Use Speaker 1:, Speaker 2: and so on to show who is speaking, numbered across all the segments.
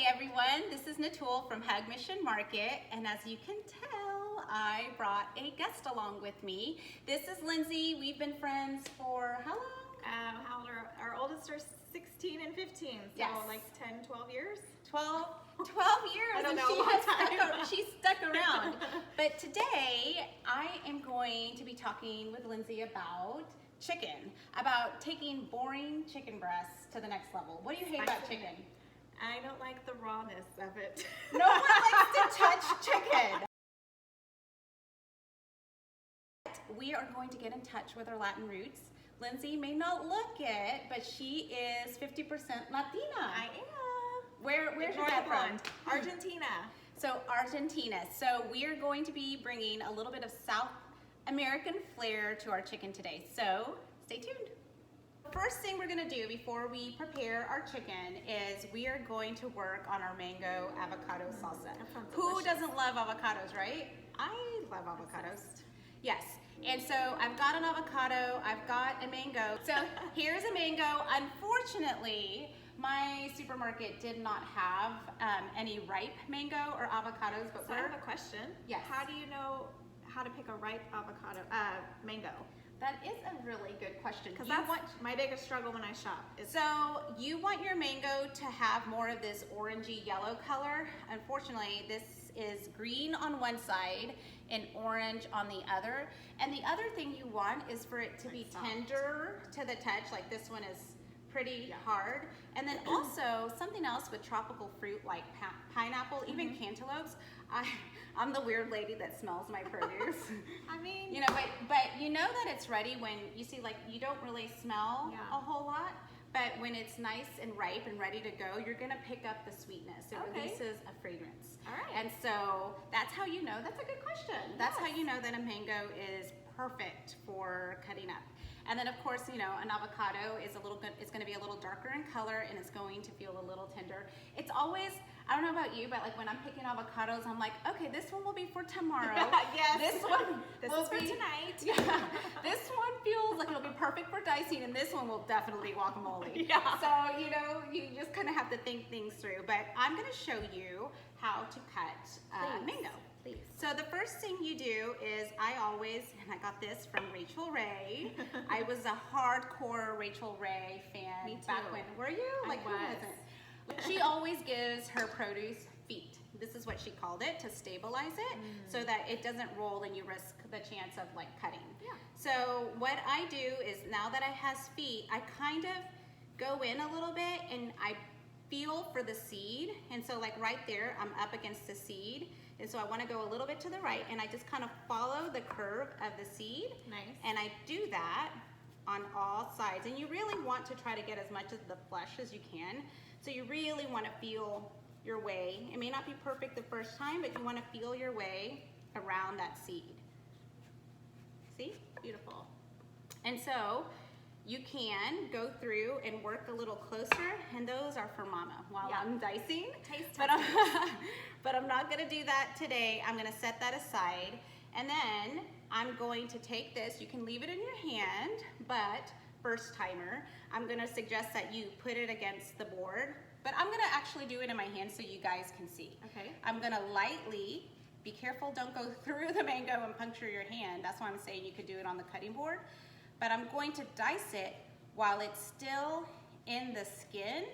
Speaker 1: everyone, this is Natul from Hug Mission Market, and as you can tell, I brought a guest along with me. This is Lindsay. We've been friends for how long?
Speaker 2: How old are our oldest are 16 and 15, so
Speaker 1: yes.
Speaker 2: like 10, 12 years?
Speaker 1: 12 years,
Speaker 2: I don't
Speaker 1: and
Speaker 2: know,
Speaker 1: she's stuck around. But today, I am going to be talking with Lindsay about chicken, about taking boring chicken breasts to the next level. What do you hate about chicken?
Speaker 2: I don't like the rawness of it.
Speaker 1: No one likes to touch chicken. We are going to get in touch with our Latin roots. Lindsay may not look it, but she is 50% Latina.
Speaker 2: I am.
Speaker 1: Where's your dad from?
Speaker 2: Argentina.
Speaker 1: So Argentina. So we are going to be bringing a little bit of South American flair to our chicken today. So stay tuned. First thing we're going to do before we prepare our chicken is we are going to work on our mango avocado salsa. Who doesn't love avocados, right?
Speaker 2: I love avocados.
Speaker 1: Yes. And so I've got an avocado, I've got a mango. So here's a mango. Unfortunately, my supermarket did not have any ripe mango or avocados. But
Speaker 2: so I have a question.
Speaker 1: Yes.
Speaker 2: How do you know how to pick a ripe avocado, mango?
Speaker 1: That is a really good question.
Speaker 2: Because that's my biggest struggle when I shop.
Speaker 1: So you want your mango to have more of this orangey yellow color. Unfortunately, this is green on one side and orange on the other. And the other thing you want is for it to be tender to the touch, like this one is pretty hard. And then also something else with tropical fruit like pineapple, even cantaloupes. I'm the weird lady that smells my produce.
Speaker 2: I mean,
Speaker 1: you know, but you know that it's ready when you see, like, you don't really smell a whole lot, but when it's nice and ripe and ready to go, you're gonna pick up the sweetness. It releases a fragrance.
Speaker 2: All right.
Speaker 1: And so that's how you know. That's a good question. That's how you know that a mango is perfect for cutting up. And then of course, you know, an avocado is it's gonna be a little darker in color and it's going to feel a little tender. It's always, I don't know about you, but like when I'm picking avocados, I'm like, okay, this one will be for tomorrow.
Speaker 2: Yes.
Speaker 1: This one
Speaker 2: this
Speaker 1: will
Speaker 2: is for
Speaker 1: be
Speaker 2: tonight.
Speaker 1: Yeah. This one feels like it'll be perfect for dicing, and this one will definitely guacamole.
Speaker 2: Yeah.
Speaker 1: So, you know, you just kind of have to think things through. But I'm gonna show you how to cut mango. Please. So the first thing you do is and I got this from Rachel Ray. I was a hardcore Rachel Ray fan.
Speaker 2: Me too.
Speaker 1: Back when, were you? Like, who wasn't? She always gives her produce feet. This is what she called it, to stabilize it so that it doesn't roll and you risk the chance of like cutting.
Speaker 2: Yeah.
Speaker 1: So what I do is now that it has feet, I kind of go in a little bit and I feel for the seed. And so like right there, I'm up against the seed. And so I want to go a little bit to the right and I just kind of follow the curve of the seed.
Speaker 2: Nice.
Speaker 1: And I do that on all sides. And you really want to try to get as much of the flesh as you can. So you really want to feel your way. It may not be perfect the first time, but you want to feel your way around that seed. See? Beautiful. And so you can go through and work a little closer, and those are for mama while I'm dicing. But I'm not gonna do that today. I'm gonna set that aside. And then I'm going to take this, you can leave it in your hand, but first timer, I'm gonna suggest that you put it against the board, but I'm gonna actually do it in my hand so you guys can see.
Speaker 2: Okay.
Speaker 1: I'm gonna lightly, be careful, don't go through the mango and puncture your hand. That's why I'm saying you could do it on the cutting board. But I'm going to dice it while it's still in the skin,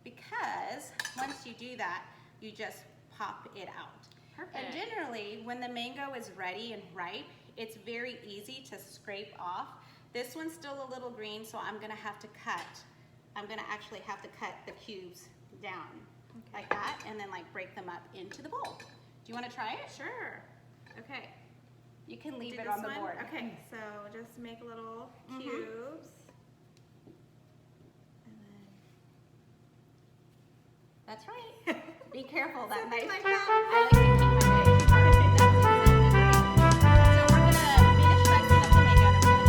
Speaker 1: because once you do that, you just pop it out.
Speaker 2: Perfect.
Speaker 1: And generally, when the mango is ready and ripe, it's very easy to scrape off. This one's still a little green, so I'm gonna have to cut. I'm gonna actually have to cut the cubes down like that, and then like break them up into the bowl. Do you wanna try it?
Speaker 2: Sure. Okay.
Speaker 1: You can leave it on the board.
Speaker 2: Okay, so just make little cubes. And then...
Speaker 1: That's right. Be careful, that knife.
Speaker 2: like
Speaker 1: I like to keep my knife sharp. So we're gonna finish dicing up the mango and I'm gonna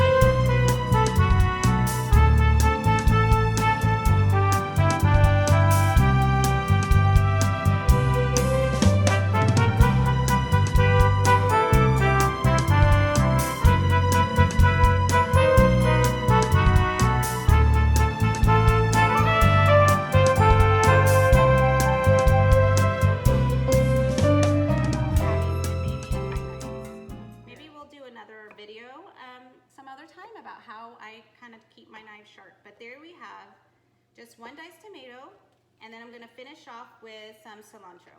Speaker 1: tomato, and then I'm gonna finish off with some cilantro.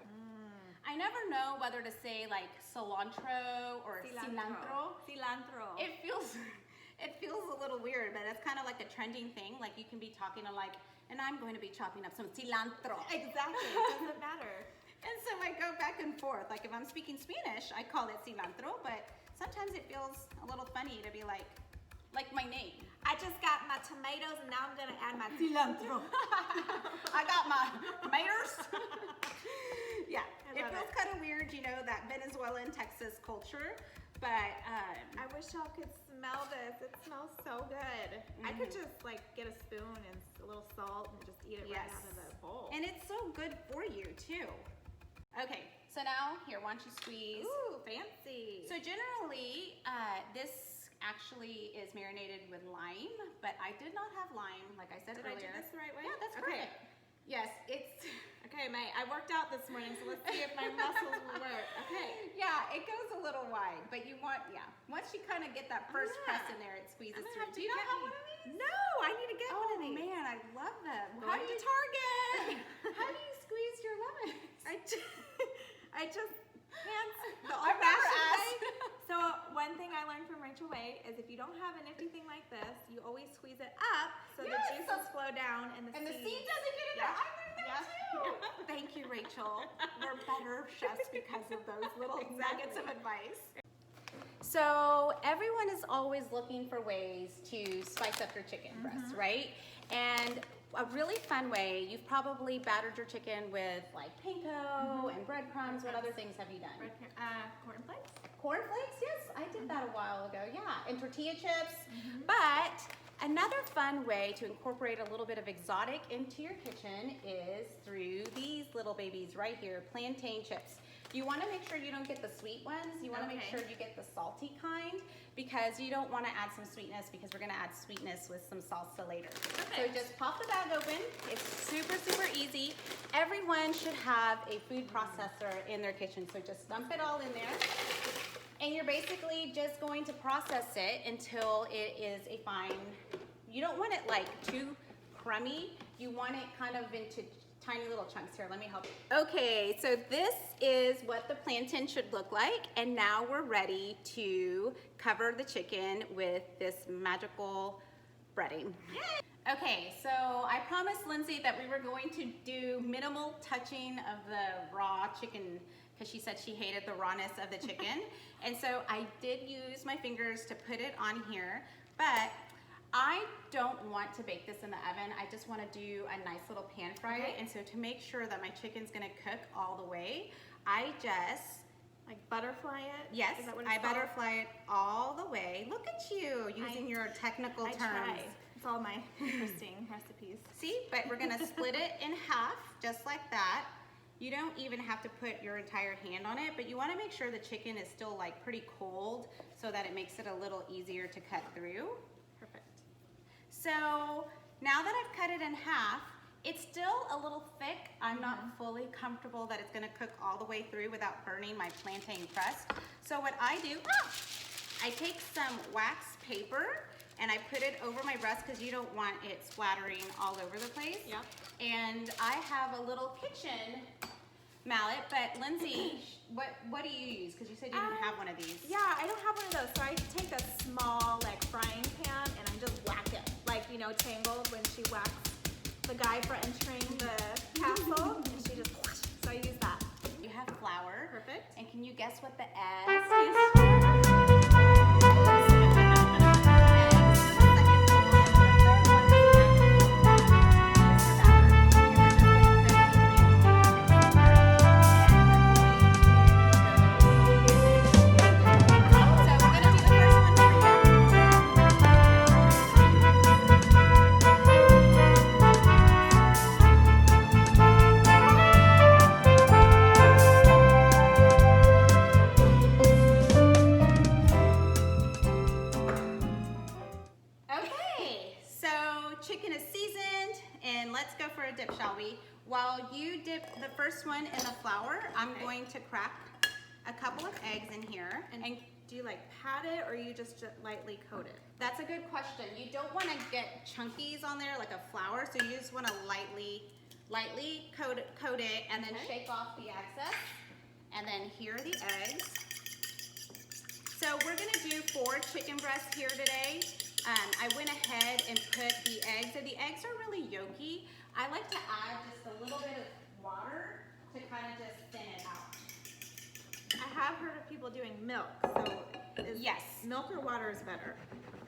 Speaker 1: I never know whether to say like cilantro or cilantro.
Speaker 2: Cilantro.
Speaker 1: It feels a little weird, but it's kind of like a trending thing. Like you can be talking to like, and I'm going to be chopping up some cilantro.
Speaker 2: Exactly, it doesn't matter.
Speaker 1: And so I go back and forth. Like if I'm speaking Spanish, I call it cilantro, but sometimes it feels a little funny to be like my name.
Speaker 2: I just got my tomatoes and now I'm gonna add my cilantro.
Speaker 1: I got my tomatoes. Yeah, it
Speaker 2: love
Speaker 1: feels kind of weird, you know, that Venezuelan Texas culture, but
Speaker 2: I wish y'all could smell this. It smells so good. I could just like get a spoon and a little salt and just eat it right out of the bowl.
Speaker 1: and it's so good for you too. Okay, so now here, why don't you squeeze?
Speaker 2: Ooh, fancy.
Speaker 1: So generally, this actually is marinated with lime, but I did not have lime, like I said
Speaker 2: Did
Speaker 1: earlier.
Speaker 2: I do this the right way?
Speaker 1: Yeah, that's
Speaker 2: Okay.
Speaker 1: perfect. Yes, it's.
Speaker 2: Okay, I worked out this morning, so let's see if my muscles will work. Okay.
Speaker 1: Yeah, it goes a little wide, but you want, once you kind of get that first press in there, it squeezes through. Do you not have one of these?
Speaker 2: No, I need to get one of these.
Speaker 1: Man, I love them.
Speaker 2: Going to Target.
Speaker 1: How do you squeeze your lemons?
Speaker 2: I just hands the
Speaker 1: I've never
Speaker 2: old-fashioned way.
Speaker 1: asked.
Speaker 2: So one thing I learned from Rachel Way is if you don't have a nifty thing like this, you always squeeze it up so the
Speaker 1: Yes,
Speaker 2: juices flow down and the
Speaker 1: seed doesn't get in there. I learned that too. Thank you, Rachel. We're better chefs because of those little nuggets of advice. So everyone is always looking for ways to spice up your chicken breasts, right? And a really fun way, you've probably battered your chicken with like panko and breadcrumbs. What other things have you done?
Speaker 2: Cornflakes.
Speaker 1: Cornflakes, yes, I did that a while ago, yeah. And tortilla chips. But another fun way to incorporate a little bit of exotic into your kitchen is through these little babies right here, plantain chips. You want to make sure you don't get the sweet ones. You want to make sure you get the salty kind because you don't want to add some sweetness because we're going to add sweetness with some salsa later. So just pop the bag open. It's super, super easy. Everyone should have a food processor in their kitchen. So just dump it all in there. And you're basically just going to process it until it is a fine, you don't want it like too crummy. You want it kind of into tiny little chunks. Here, let me help you. Okay, so this is what the plantain should look like. And now we're ready to cover the chicken with this magical breading. Yay! Okay, so I promised Lindsay that we were going to do minimal touching of the raw chicken because she said she hated the rawness of the chicken. And so I did use my fingers to put it on here, but I don't want to bake this in the oven. I just want to do a nice little pan fry it. And so to make sure that my chicken's gonna cook all the way, I just
Speaker 2: like butterfly it?
Speaker 1: Yes,
Speaker 2: Is that what
Speaker 1: I
Speaker 2: it's called?
Speaker 1: butterfly it all the way. Look at you using your technical terms.
Speaker 2: Try. It's all my interesting recipes.
Speaker 1: See, but we're gonna split it in half just like that. You don't even have to put your entire hand on it, but you wanna make sure the chicken is still like pretty cold so that it makes it a little easier to cut through.
Speaker 2: Perfect.
Speaker 1: So now that I've cut it in half, it's still a little thick. I'm not fully comfortable that it's gonna cook all the way through without burning my plantain crust. So what I do, I take some wax paper and I put it over my breast because you don't want it splattering all over the place.
Speaker 2: Yep.
Speaker 1: And I have a little kitchen mallet, but Lindsay, what do you use? Because you said you didn't have one of these.
Speaker 2: Yeah, I don't have one of those. So I take a small like frying pan and I just whack it. Like, you know, Tangled when she whacks the guy for entering the castle and she just whoosh. So I use that.
Speaker 1: You have flour.
Speaker 2: Perfect.
Speaker 1: And can you guess what the S is? While you dip the first one in the flour, I'm going to crack a couple of eggs in here.
Speaker 2: And do you like pat it or you just lightly coat it?
Speaker 1: That's a good question. You don't want to get chunkies on there like a flour, so you just want to lightly lightly coat it, and then
Speaker 2: Okay.
Speaker 1: shake off the excess. And then here are the eggs. So we're gonna do 4 chicken breasts here today. I went ahead and put the eggs, and the eggs are really yolky. I like to add just a little bit of water to kind of just thin it out.
Speaker 2: I have heard of people doing milk, so
Speaker 1: Yes.
Speaker 2: milk or water is better?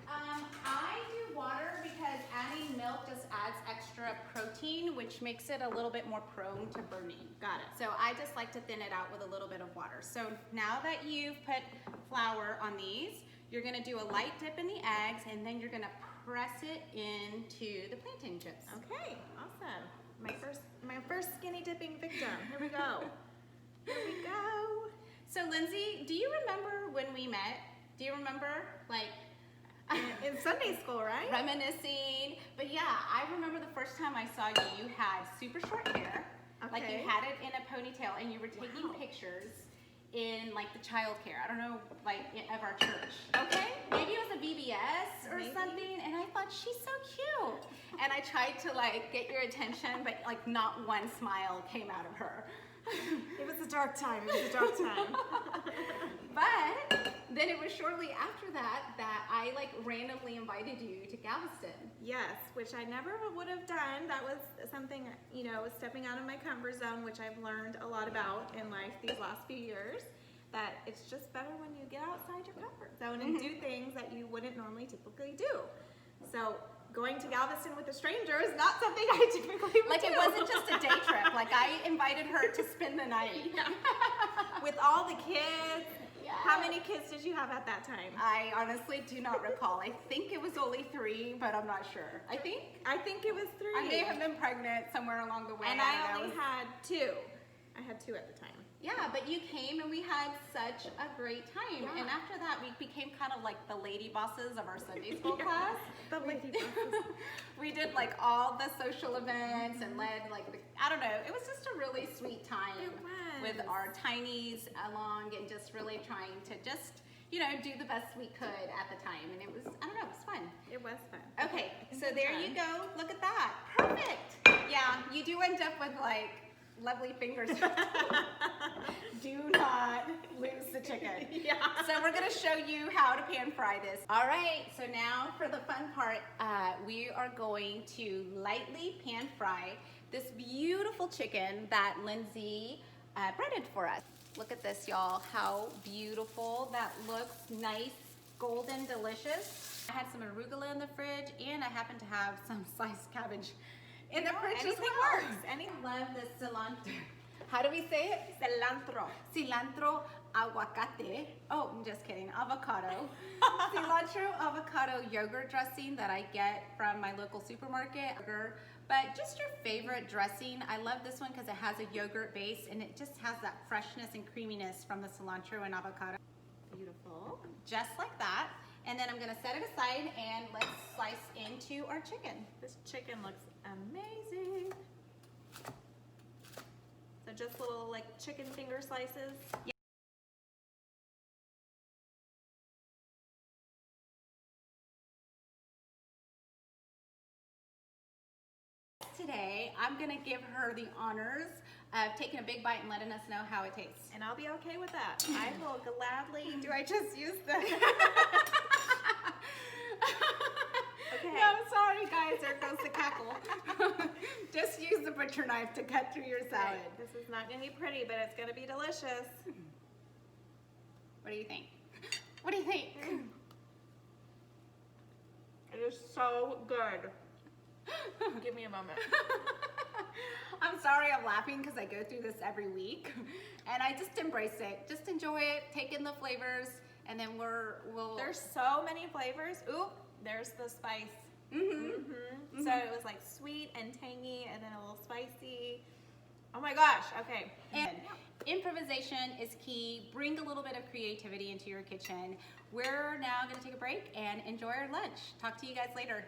Speaker 1: I do water because adding milk just adds extra protein, which makes it a little bit more prone to burning.
Speaker 2: Got it.
Speaker 1: So I just like to thin it out with a little bit of water. So now that you've put flour on these, you're gonna do a light dip in the eggs, and then you're gonna press it into the plantain chips.
Speaker 2: Okay, awesome. My first skinny dipping victim. Here we go. Here we go.
Speaker 1: So Lindsay, do you remember when we met? Do you remember, like,
Speaker 2: In Sunday school, right?
Speaker 1: reminiscing? But yeah, I remember the first time I saw you, you had super short hair. Like
Speaker 2: Okay.
Speaker 1: you had it in a ponytail, and you were taking
Speaker 2: Wow.
Speaker 1: pictures in like the childcare. I don't know, like of our church.
Speaker 2: Okay.
Speaker 1: Maybe it was a VBS or
Speaker 2: Maybe.
Speaker 1: something, and I thought she's so cute. And I tried to like get your attention, but like not one smile came out of her.
Speaker 2: It was a dark time. It was a dark time.
Speaker 1: But then it was shortly after that I like randomly invited you to Galveston.
Speaker 2: Yes, which I never would have done. That was something, you know, stepping out of my comfort zone, which I've learned a lot about in life these last few years. That it's just better when you get outside your comfort zone and do things that you wouldn't normally typically do. So going to Galveston with a stranger is not something I typically would
Speaker 1: Like
Speaker 2: do.
Speaker 1: it wasn't just a day trip. Like I invited her to spend the night.
Speaker 2: Yeah. With all the kids.
Speaker 1: Yeah.
Speaker 2: How many kids did you have at that time?
Speaker 1: I honestly do not recall. I think it was only 3, but I'm not sure. I think
Speaker 2: it was 3.
Speaker 1: I may have been pregnant somewhere along the way.
Speaker 2: And I only had 2. I had 2 at the time.
Speaker 1: Yeah, but you came and we had such a great time.
Speaker 2: Yeah.
Speaker 1: And after that, we became kind of like the lady bosses of our Sunday school
Speaker 2: Yeah,
Speaker 1: class.
Speaker 2: the lady bosses.
Speaker 1: We did like all the social events and led like, I don't know, it was just a really sweet time.
Speaker 2: It was.
Speaker 1: With our tinies along and just really trying to just, you know, do the best we could at the time. And it was, I don't know, it was fun.
Speaker 2: It was fun.
Speaker 1: Okay,
Speaker 2: It's
Speaker 1: so
Speaker 2: been
Speaker 1: there
Speaker 2: fun.
Speaker 1: you go. Look at that. Perfect. Yeah, you do end up with like lovely fingers. Do not lose the chicken.
Speaker 2: Yeah.
Speaker 1: So we're gonna show you how to pan fry this. All right, so now for the fun part, we are going to lightly pan fry this beautiful chicken that Lindsay breaded for us. Look at this, y'all, how beautiful that looks. Nice, golden, delicious. I had some arugula in the fridge, and I happen to have some sliced cabbage in the fridge as
Speaker 2: anything
Speaker 1: well.
Speaker 2: works.
Speaker 1: Love the cilantro. How do we say it?
Speaker 2: Cilantro.
Speaker 1: Cilantro, aguacate. Oh, I'm just kidding. Avocado. Cilantro, avocado yogurt dressing that I get from my local supermarket. But just your favorite dressing. I love this one because it has a yogurt base and it just has that freshness and creaminess from the cilantro and avocado.
Speaker 2: Beautiful.
Speaker 1: Just like that. And then I'm gonna set it aside and let's slice into our chicken.
Speaker 2: This chicken looks amazing. So just little like chicken finger slices.
Speaker 1: Today, I'm gonna give her the honors of taking a big bite and letting us know how it tastes.
Speaker 2: And I'll be okay with that. I will gladly.
Speaker 1: Do I just use the...
Speaker 2: Okay.
Speaker 1: No, sorry guys, there goes the cackle. Just use the butcher knife to cut through your salad.
Speaker 2: Right. This is not gonna be pretty, but it's gonna be delicious.
Speaker 1: What do you think? What do you think?
Speaker 2: It is so good. Give me a moment.
Speaker 1: I'm sorry I'm laughing because I go through this every week. And I just embrace it. Just enjoy it, take in the flavors, and then we'll...
Speaker 2: There's so many flavors. Oop, there's the spice. So it was like sweet and tangy and then a little spicy. Oh my gosh, okay.
Speaker 1: And improvisation is key. Bring a little bit of creativity into your kitchen. We're now gonna take a break and enjoy our lunch. Talk to you guys later.